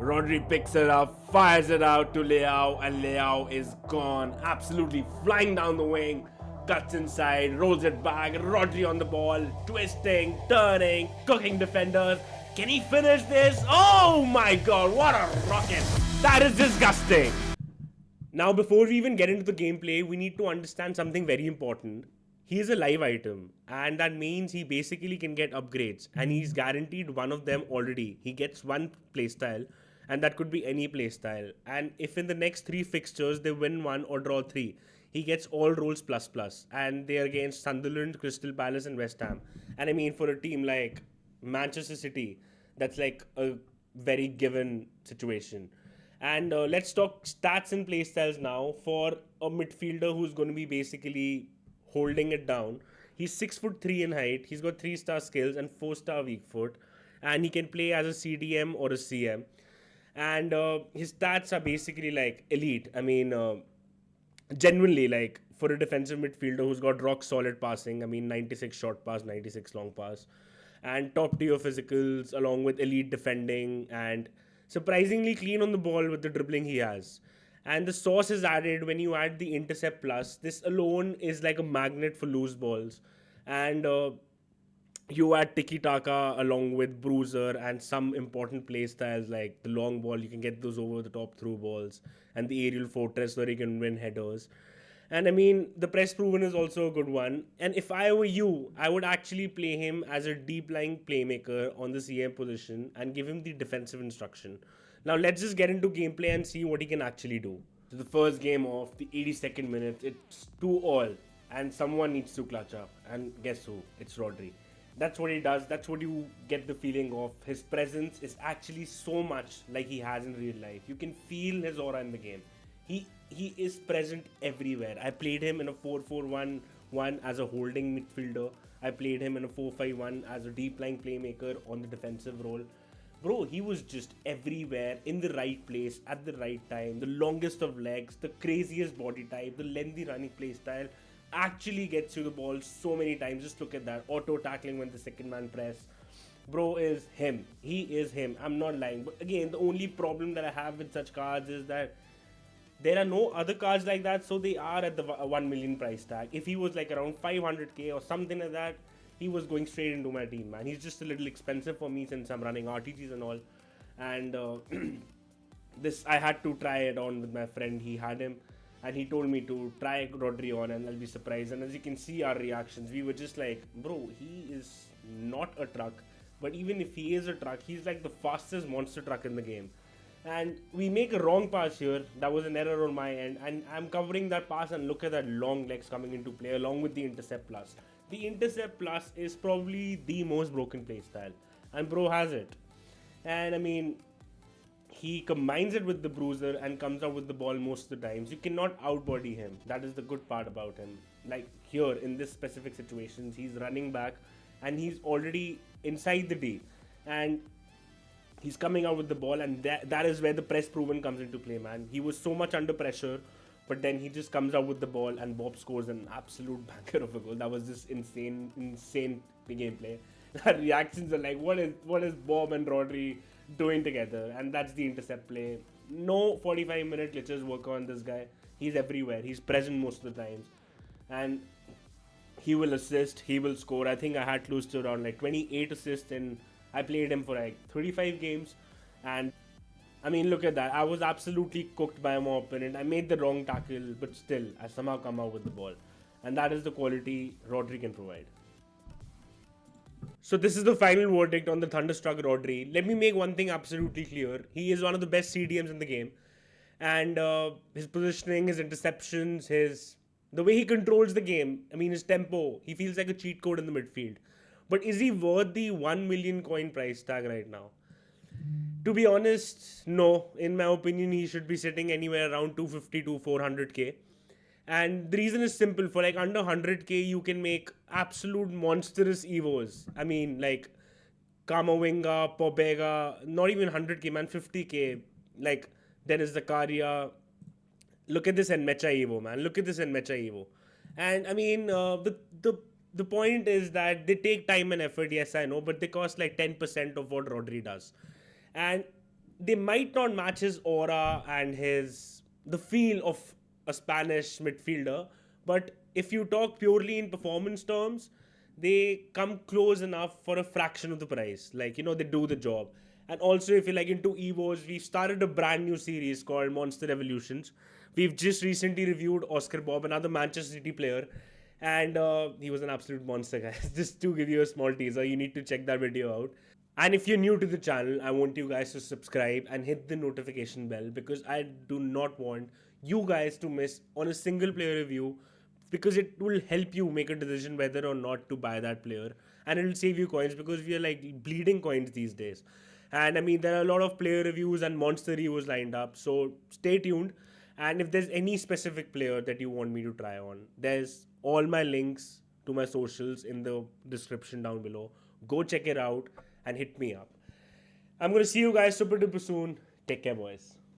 Rodri picks it up, fires it out to Leao, and Leao is gone. Absolutely flying down the wing, cuts inside, rolls it back. Rodri on the ball, twisting, turning, cooking defenders. Can he finish this? Oh my god, what a rocket! That is disgusting! Now, before we even get into the gameplay, we need to understand something very important. He is a live item, and that means he basically can get upgrades, and he's guaranteed one of them already. He gets one playstyle, and that could be any playstyle. And if in the next three fixtures they win one or draw three, he gets all rolls plus plus, and they're against Sunderland, Crystal Palace, and West Ham. And I mean, for a team like Manchester City, that's like a very given situation. And let's talk stats and playstyles now for a midfielder who's going to be basically holding it down. He's 6'3" in height. He's got 3-star skills and 4-star weak foot, and he can play as a CDM or a CM. And his stats are basically like elite. I mean, genuinely, like for a defensive midfielder who's got rock solid passing. I mean, 96 short pass, 96 long pass, and top tier physicals along with elite defending and surprisingly clean on the ball with the dribbling he has. And the sauce is added when you add the intercept plus. This alone is like a magnet for loose balls, and you add tiki taka along with bruiser and some important play styles like the long ball. You can get those over the top through balls and the aerial fortress where you can win headers. And I mean, the press proven is also a good one. And if I were you, I would actually play him as a deep lying playmaker on the CM position and give him the defensive instruction. Now, let's just get into gameplay and see what he can actually do. So, the first game of the 82nd minute, it's 2-all, and someone needs to clutch up. And guess who? It's Rodri. That's what he does. That's what you get the feeling of. His presence is actually so much like he has in real life. You can feel his aura in the game. He is present everywhere. I played him in a 4-4-1-1 as a holding midfielder. I played him in a 4-5-1 as a deep lying playmaker on the defensive role. Bro, he was just everywhere in the right place at the right time. The longest of legs, the craziest body type, the lengthy running play style actually gets you the ball so many times. Just look at that. Auto tackling when the second man press. Bro is him. He is him. I'm not lying. But again, the only problem that I have with such cards is that there are no other cards like that, so they are at the 1 million price tag. If he was like around 500k or something like that, he was going straight into my team, man. He's just a little expensive for me since I'm running RTGs and all. And this, I had to try it on with my friend. He had him, and he told me to try Rodri on, and I'll be surprised. And as you can see our reactions, we were just like, bro, he is not a truck. But even if he is a truck, he's like the fastest monster truck in the game. And we make a wrong pass here. That was an error on my end, and I'm covering that pass, and look at that long legs coming into play along with the intercept plus. The intercept plus is probably the most broken play style, and bro has it. And I mean, he combines it with the bruiser and comes out with the ball most of the times. You cannot outbody him. That is the good part about him. Like here in this specific situations, he's running back and he's already inside the D, and he's coming out with the ball, and that is where the press proven comes into play, man. He was so much under pressure, but then he just comes out with the ball, and Bob scores an absolute banker of a goal. That was just insane gameplay. Our reactions are like, what is Bob and Rodri doing together? And that's the intercept play. No 45-minute glitches work on this guy. He's everywhere. He's present most of the times, and he will assist. He will score. I think I had close to around like 28 assists in. I played him for like 35 games, and I mean, look at that. I was absolutely cooked by my opponent. I made the wrong tackle, but still, I somehow come out with the ball. And that is the quality Rodri can provide. So this is the final verdict on the Thunderstruck Rodri. Let me make one thing absolutely clear. He is one of the best CDMs in the game. And his positioning, his interceptions, the way he controls the game, I mean, his tempo, he feels like a cheat code in the midfield. But is he worth the 1 million coin price tag right now? To be honest, no. In my opinion, he should be sitting anywhere around 250 to 400k. And the reason is simple. For like under 100k, you can make absolute monstrous evos. I mean, like Kamavinga, Pobega, not even 100k, man, 50k. Like Dennis Zakaria. Look at this Enmecha Evo, man. Look at this Enmecha Evo. And I mean, the point is that they take time and effort, yes, I know, but they cost like 10% of what Rodri does. And they might not match his aura and his the feel of a Spanish midfielder, but if you talk purely in performance terms, they come close enough for a fraction of the price. Like, they do the job. And also, if you're like into Evos, we've started a brand new series called Monster Evolutions. We've just recently reviewed Oscar Bob, another Manchester City player, and he was an absolute monster, guys. Just to give you a small teaser, you need to check that video out. And if you're new to the channel, I want you guys to subscribe and hit the notification bell, because I do not want you guys to miss on a single player review, because it will help you make a decision whether or not to buy that player, and it will save you coins, because we are like bleeding coins these days. And I mean, there are a lot of player reviews and monster reviews lined up, so stay tuned. And if there's any specific player that you want me to try on, there's all my links to my socials in the description down below. Go check it out and hit me up. I'm going to see you guys super duper soon. Take care, boys.